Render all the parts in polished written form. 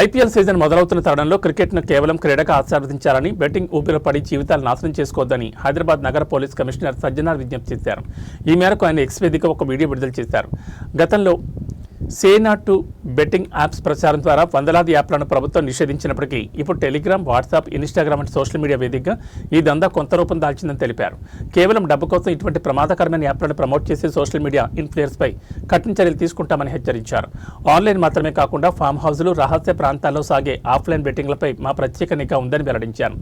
IPL season మొదలవుతున్న తరుణంలో క్రికెట్ను కేవలం క్రీడగా ఆస్వాదించాలని బెట్టింగ్ ఊపిలో పడి జీవితాలు నాశనం చేసుకోవద్దని హైదరాబాద్ నగర పోలీస్ కమిషనర్ సజ్జనార్ విజ్ఞప్తి చేశారు. ఈ మేరకు ఆయన ఎక్స్ వేదిక ఒక వీడియో విడుదల చేశారు. గతంలో సే నాట్ టు బెట్టింగ్ యాప్స్ ప్రచారం ద్వారా వందలాది యాప్లను ప్రభుత్వం నిషేధించినప్పటికీ ఇప్పుడు టెలిగ్రామ్, వాట్సాప్, ఇన్స్టాగ్రామ్ వంటి సోషల్ మీడియా వేదికగా ఈ దందా కొంత రూపం దాల్చిందని తెలిపారు. కేవలం డబ్బు కోసం ఇటువంటి ప్రమాదకరమైన యాప్లను ప్రమోట్ చేసే సోషల్ మీడియా ఇన్ఫ్లుయెన్స్పై కఠిన చర్యలు తీసుకుంటామని హెచ్చరించారు. ఆన్లైన్ మాత్రమే కాకుండా ఫామ్ హౌజులు, రహస్య ప్రాంతాల్లో సాగే ఆఫ్లైన్ బెట్టింగ్లపై మా ప్రత్యేక నిఘా ఉందని వెల్లడించారు.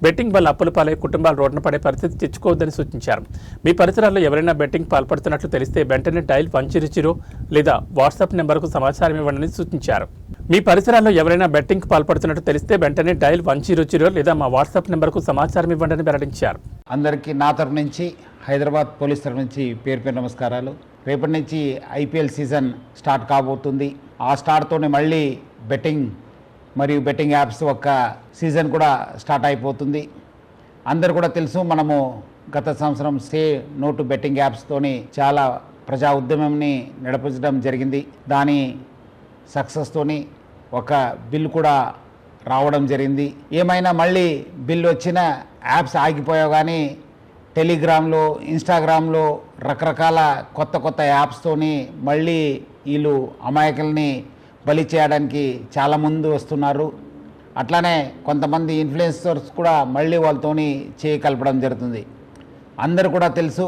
బెట్టింగ్ వల్ల అప్పుల పాలై కుటుంబాలు రోడ్డున పడే పరిస్థితి తెచ్చుకోవద్దని సూచించారు. మీ పరిసరాల్లో ఎవరైనా బెట్టింగ్ పాల్పడుతున్నట్లు తెలిస్తే వెంటనే డైల్ 100 లేదా వాట్సాప్ నెంబర్కు సమాచారం ఇవ్వండి సూచించారు. మీ పరిసరాల్లో ఎవరైనా బెట్టింగ్ పాల్పడుతున్నట్టు తెలిస్తే వెంటనే డైల్ 100 లేదా మా వాట్సాప్ నెంబర్కు సమాచారం ఇవ్వండి వెల్లడించారు. అందరికీ నా తరపు నుంచి, హైదరాబాద్ పోలీస్ తరపు నుంచి పేరు నమస్కారాలు. రేపటి నుంచి ఐపీఎల్ సీజన్ స్టార్ట్ కాబోతుంది. ఆ స్టార్ట్తోనే మళ్ళీ బెట్టింగ్ మరియు బెట్టింగ్ యాప్స్ ఒక సీజన్ కూడా స్టార్ట్ అయిపోతుంది. అందరు కూడా తెలుసు, మనము గత సంవత్సరం సే నో టు బెట్టింగ్ యాప్స్తోని చాలా ప్రజా ఉద్యమంని నడిపించడం జరిగింది. దాని సక్సెస్తోని ఒక బిల్ కూడా రావడం జరిగింది. ఏమైనా మళ్ళీ బిల్ వచ్చిన యాప్స్ ఆగిపోయావు, కానీ టెలిగ్రామ్లో, ఇన్స్టాగ్రామ్లో రకరకాల కొత్త యాప్స్తోని మళ్ళీ వీళ్ళు అమాయకుల్ని బలి చేయడానికి చాలా ముందు వస్తున్నారు. అట్లానే కొంతమంది ఇన్ఫ్లుయెన్సర్స్ కూడా మళ్ళీ వాళ్ళతోని చేయి కలపడం జరుగుతుంది. అందరు కూడా తెలుసు,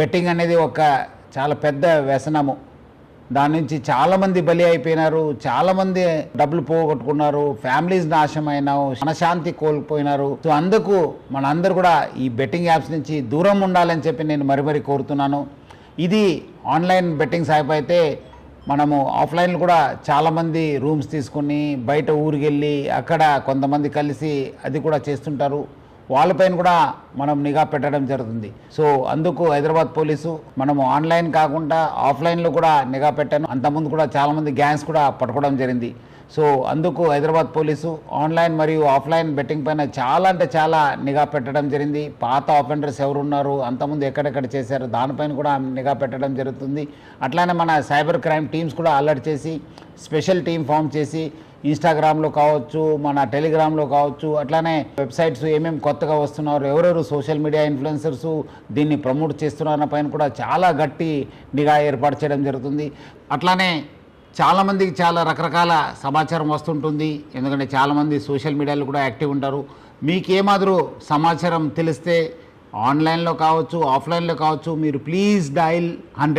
బెట్టింగ్ అనేది ఒక చాలా పెద్ద వ్యసనము. దాని నుంచి చాలామంది బలి అయిపోయినారు, చాలామంది డబ్బులు పోగొట్టుకున్నారు, ఫ్యామిలీస్ నాశనమైనారు, మనశాంతి కోల్పోయినారు. సో అందుకు మనందరూ కూడా ఈ బెట్టింగ్ యాప్స్ నుంచి దూరం ఉండాలని చెప్పి నేను మరీ కోరుతున్నాను. ఇది ఆన్లైన్ బెట్టింగ్స్ యాప్ అయితే మనము ఆఫ్లైన్లో కూడా చాలామంది రూమ్స్ తీసుకొని బయట ఊరికి వెళ్ళి అక్కడ కొంతమంది కలిసి అది కూడా చేస్తుంటారు. వాళ్ళపైన కూడా మనం నిఘా పెట్టడం జరుగుతుంది. సో అందుకు హైదరాబాద్ పోలీసు మనము ఆన్లైన్ కాకుండా ఆఫ్లైన్లో కూడా నిఘా పెట్టాను. అంతకుముందు కూడా చాలామంది గ్యాంగ్స్ కూడా పట్టుకోవడం జరిగింది. సో అందుకు హైదరాబాద్ పోలీసు ఆన్లైన్ మరియు ఆఫ్లైన్ బెట్టింగ్ పైన చాలా అంటే చాలా నిఘా పెట్టడం జరిగింది. పాత ఆఫెండర్స్ ఎవరున్నారు, అంతకుముందు ఎక్కడెక్కడ చేశారు, దానిపైన కూడా నిఘా పెట్టడం జరుగుతుంది. అట్లానే మన సైబర్ క్రైమ్ టీమ్స్ కూడా అలర్ట్ చేసి స్పెషల్ టీం ఫామ్ చేసి ఇన్స్టాగ్రామ్లో కావచ్చు, మన టెలిగ్రామ్లో కావచ్చు, అట్లానే వెబ్సైట్స్ ఏమేమి కొత్తగా వస్తున్నారు, ఎవరెవరు సోషల్ మీడియా ఇన్ఫ్లుయెన్సర్స్ దీన్ని ప్రమోట్ చేస్తున్నారన్న పైన కూడా చాలా గట్టి నిఘా ఏర్పాటు చేయడం జరుగుతుంది. అట్లానే చాలామందికి చాలా రకరకాల సమాచారం వస్తుంటుంది. ఎందుకంటే చాలామంది సోషల్ మీడియాలో కూడా యాక్టివ్ ఉంటారు. మీకు ఏమాదిరూ సమాచారం తెలిస్తే ఆన్లైన్లో కావచ్చు, ఆఫ్లైన్లో కావచ్చు, మీరు ప్లీజ్ డైల్ 100